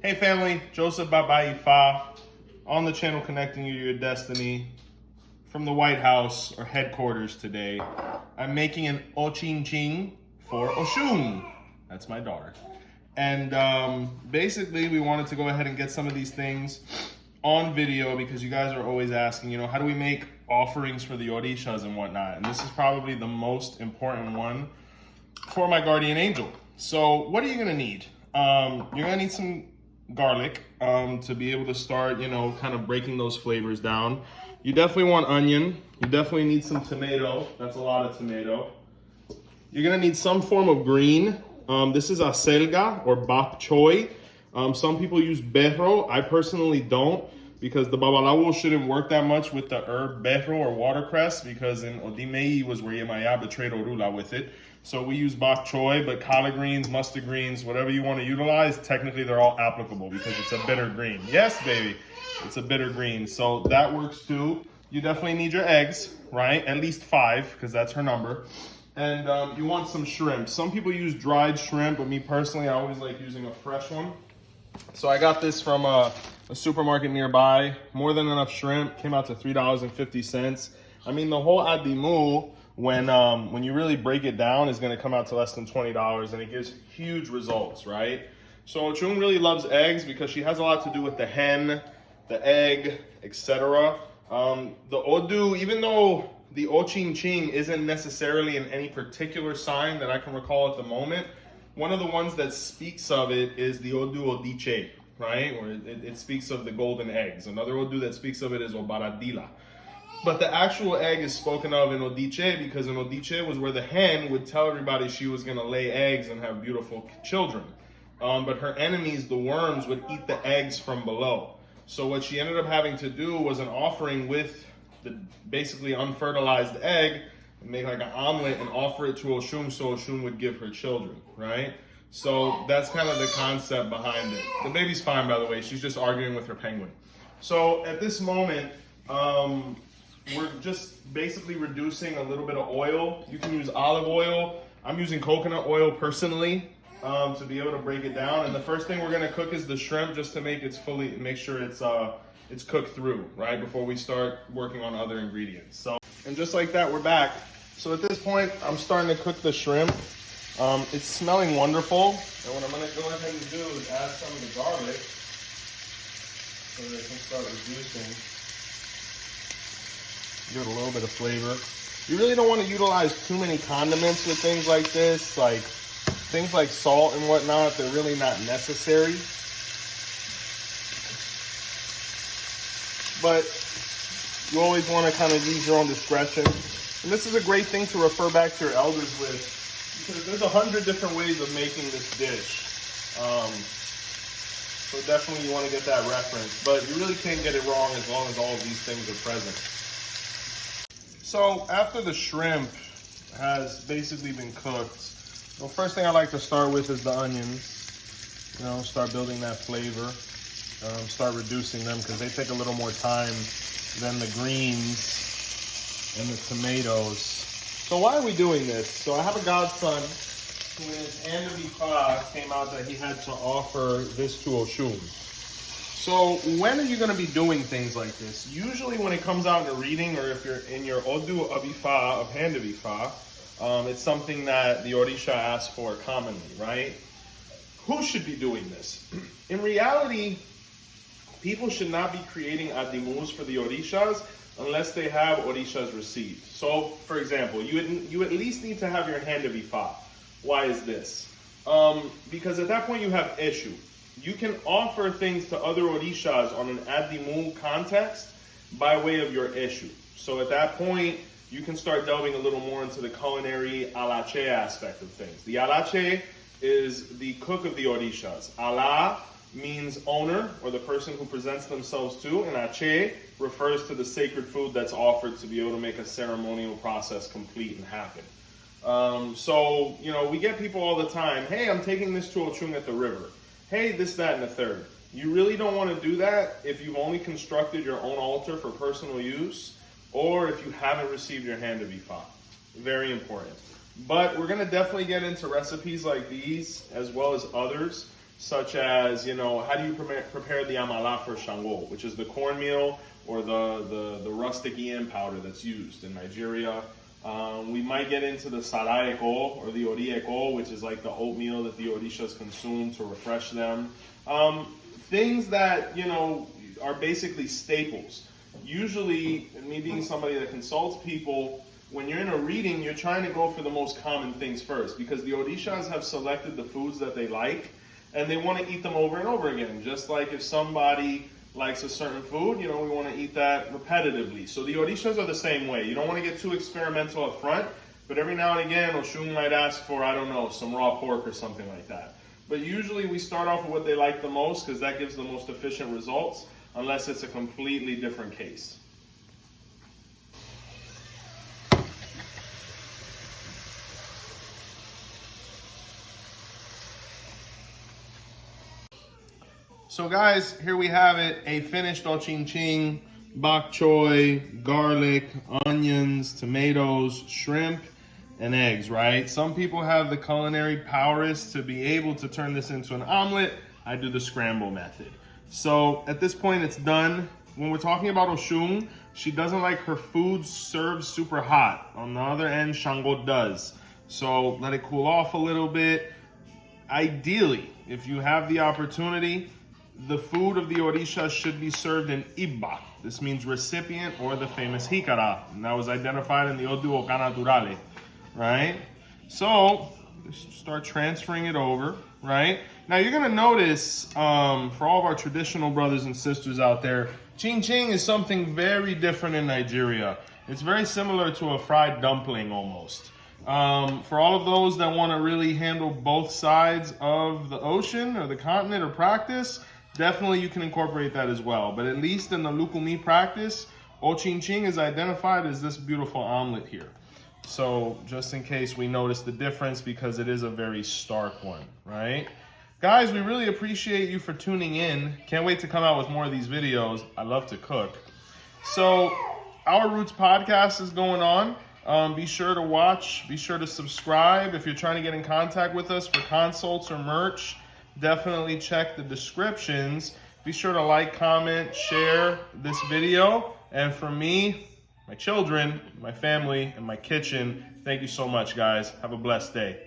Hey family, Joseph Baba Ifa on the channel connecting you to your destiny from the White House or headquarters today. I'm making an 𝘃𝗵𝗃 for Oshun. That's my daughter. And basically we wanted to go ahead and get some of these things on video because you guys are always asking, how do we make offerings for the Orishas and whatnot? And this is probably the most important one for my guardian angel. So what are you gonna need? You're gonna need some garlic to be able to start, kind of breaking those flavors down. You definitely want onion. You definitely need some tomato. That's a lot of tomato. You're gonna need some form of green. This is a 𝗃𝗃𝗃𝗍 or bok choy. Some people use 𝗿𝗲𝗍𝗃. I personally don't because the 𝗃𝗶𝗸𝗲 shouldn't work that much with the herb 𝗿𝗲𝗍 or watercress because in 𝗃𝗶𝗍𝗃 was where 𝘃𝗏𝗃 betrayed 𝗃𝗏𝗃 with it. So we use bok choy, but collard greens, mustard greens, whatever you want to utilize, technically they're all applicable because it's a bitter green. Yes, baby, it's a bitter green. So that works too. You definitely need your eggs, right? At least 5 because that's her number. And you want some shrimp. Some people use dried shrimp, but me personally, I always like using a fresh one. So I got this from a supermarket nearby. More than enough shrimp. Came out to $3.50. I mean, the whole 𝗵𝗶𝗍𝗃, when you really break it down, is going to come out to less than $20, and it gives huge results, right? So Oshun really loves eggs because she has a lot to do with the hen, the egg, etc. The Odu, even though the 𝘃𝗵𝗃 isn't necessarily in any particular sign that I can recall at the moment, one of the ones that speaks of it is the 𝗿𝗶𝗸𝗲𝗍, right? Or it speaks of the golden eggs. Another Odu that speaks of it is 𝗿𝗶𝗸𝗲𝗃. But the actual egg is spoken of in 𝗿𝗃𝗃 because in 𝗿𝗃𝗃 was where the hen would tell everybody she was going to lay eggs and have beautiful children. But her enemies, the worms, would eat the eggs from below. So what she ended up having to do was an offering with the basically unfertilized egg, and make like an omelet and offer it to Oshun so Oshun would give her children, right? So that's kind of the concept behind it. The baby's fine, by the way. She's just arguing with her penguin. So at this moment, we're just basically reducing a little bit of oil. You can use olive oil. I'm using coconut oil personally to be able to break it down. And the first thing we're gonna cook is the shrimp just to make sure it's cooked through, right? Before we start working on other ingredients. So, and just like that, we're back. So at this point, I'm starting to cook the shrimp. It's smelling wonderful. And what I'm gonna go ahead and do is add some of the garlic so that it can start reducing. Give it a little bit of flavor. You really don't want to utilize too many condiments with things like this, like things like salt and whatnot. They're really not necessary. But you always want to kind of use your own discretion. And this is a great thing to refer back to your elders with because there's 100 different ways of making this dish. So definitely you want to get that reference. But you really can't get it wrong as long as all of these things are present. So after the shrimp has basically been cooked, the first thing I like to start with is the onions. Start building that flavor. Start reducing them because they take a little more time than the greens and the tomatoes. So why are we doing this? So I have a godson who in his 𝗃𝗏𝗃 came out that he had to offer this to Oshun. So when are you going to be doing things like this? Usually when it comes out in a reading or if you're in your Odu of Ifa, of hand of Ifa, it's something that the Orisha asks for commonly, right? Who should be doing this? In reality, people should not be creating adimus for the Orishas unless they have Orishas received. So, for example, you at least need to have your hand of Ifa. Why is this? Because at that point you have issue. You can offer things to other Orishas on an adimu context by way of your issue. So at that point, you can start delving a little more into the culinary 𝗁𝗍𝗃 aspect of things. The 𝗁𝗍𝗃 is the cook of the Orishas. 𝗁 means owner, or the person who presents themselves to, and 𝗁𝗍𝗃 refers to the sacred food that's offered to be able to make a ceremonial process complete and happen. So, we get people all the time, hey, I'm taking this to Oshun at the river. Hey, this, that, and the third. You really don't want to do that if you've only constructed your own altar for personal use, or if you haven't received your hand of Ifa. Very important. But we're going to definitely get into recipes like these, as well as others, such as, how do you prepare the 𝗲𝗲𝗹𝗁 for Shango, which is the cornmeal or the rustic yam powder that's used in Nigeria. We might get into the 𝗲𝗲𝗹𝗁 or the 𝗃𝗲𝗃, which is like the oatmeal that the Orishas consume to refresh them. Things that, are basically staples. Usually, me being somebody that consults people, when you're in a reading, you're trying to go for the most common things first, because the Orishas have selected the foods that they like, and they want to eat them over and over again. Just like if somebody likes a certain food, we want to eat that repetitively. So the Orishas are the same way. You don't want to get too experimental up front, but every now and again, Oshun might ask for, I don't know, some raw pork or something like that. But usually we start off with what they like the most, because that gives the most efficient results, unless it's a completely different case. So guys, here we have it, a finished 𝗃𝗃𝗃, bok choy, garlic, onions, tomatoes, shrimp, and eggs, right? Some people have the culinary prowess to be able to turn this into an omelet. I do the scramble method. So at this point, it's done. When we're talking about Oshun, she doesn't like her food served super hot. On the other end, Shango does. So let it cool off a little bit. Ideally, if you have the opportunity, the food of the Orisha should be served in 𝗃𝗶𝗸𝗶. This means recipient, or the famous 𝗃𝗶𝗱𝗲. And that was identified in the 𝗃𝗶𝗸𝗲, right? So, start transferring it over, right? Now you're gonna notice, for all of our traditional brothers and sisters out there, 𝗃𝗃𝗃 is something very different in Nigeria. It's very similar to a fried dumpling almost. For all of those that wanna really handle both sides of the ocean or the continent or practice, definitely you can incorporate that as well. But at least in the 𝗃𝗶𝗹𝗃 practice, 𝗃𝗃𝗃 is identified as this beautiful omelet here. So just in case we notice the difference, because it is a very stark one, right? Guys, we really appreciate you for tuning in. Can't wait to come out with more of these videos. I love to cook. So Our Roots podcast is going on. Be sure to watch, be sure to subscribe. If you're trying to get in contact with us for consults or merch, definitely check the descriptions. Be sure to like, comment, share this video. And for me, my children, my family, and my kitchen, thank you so much, guys. Have a blessed day.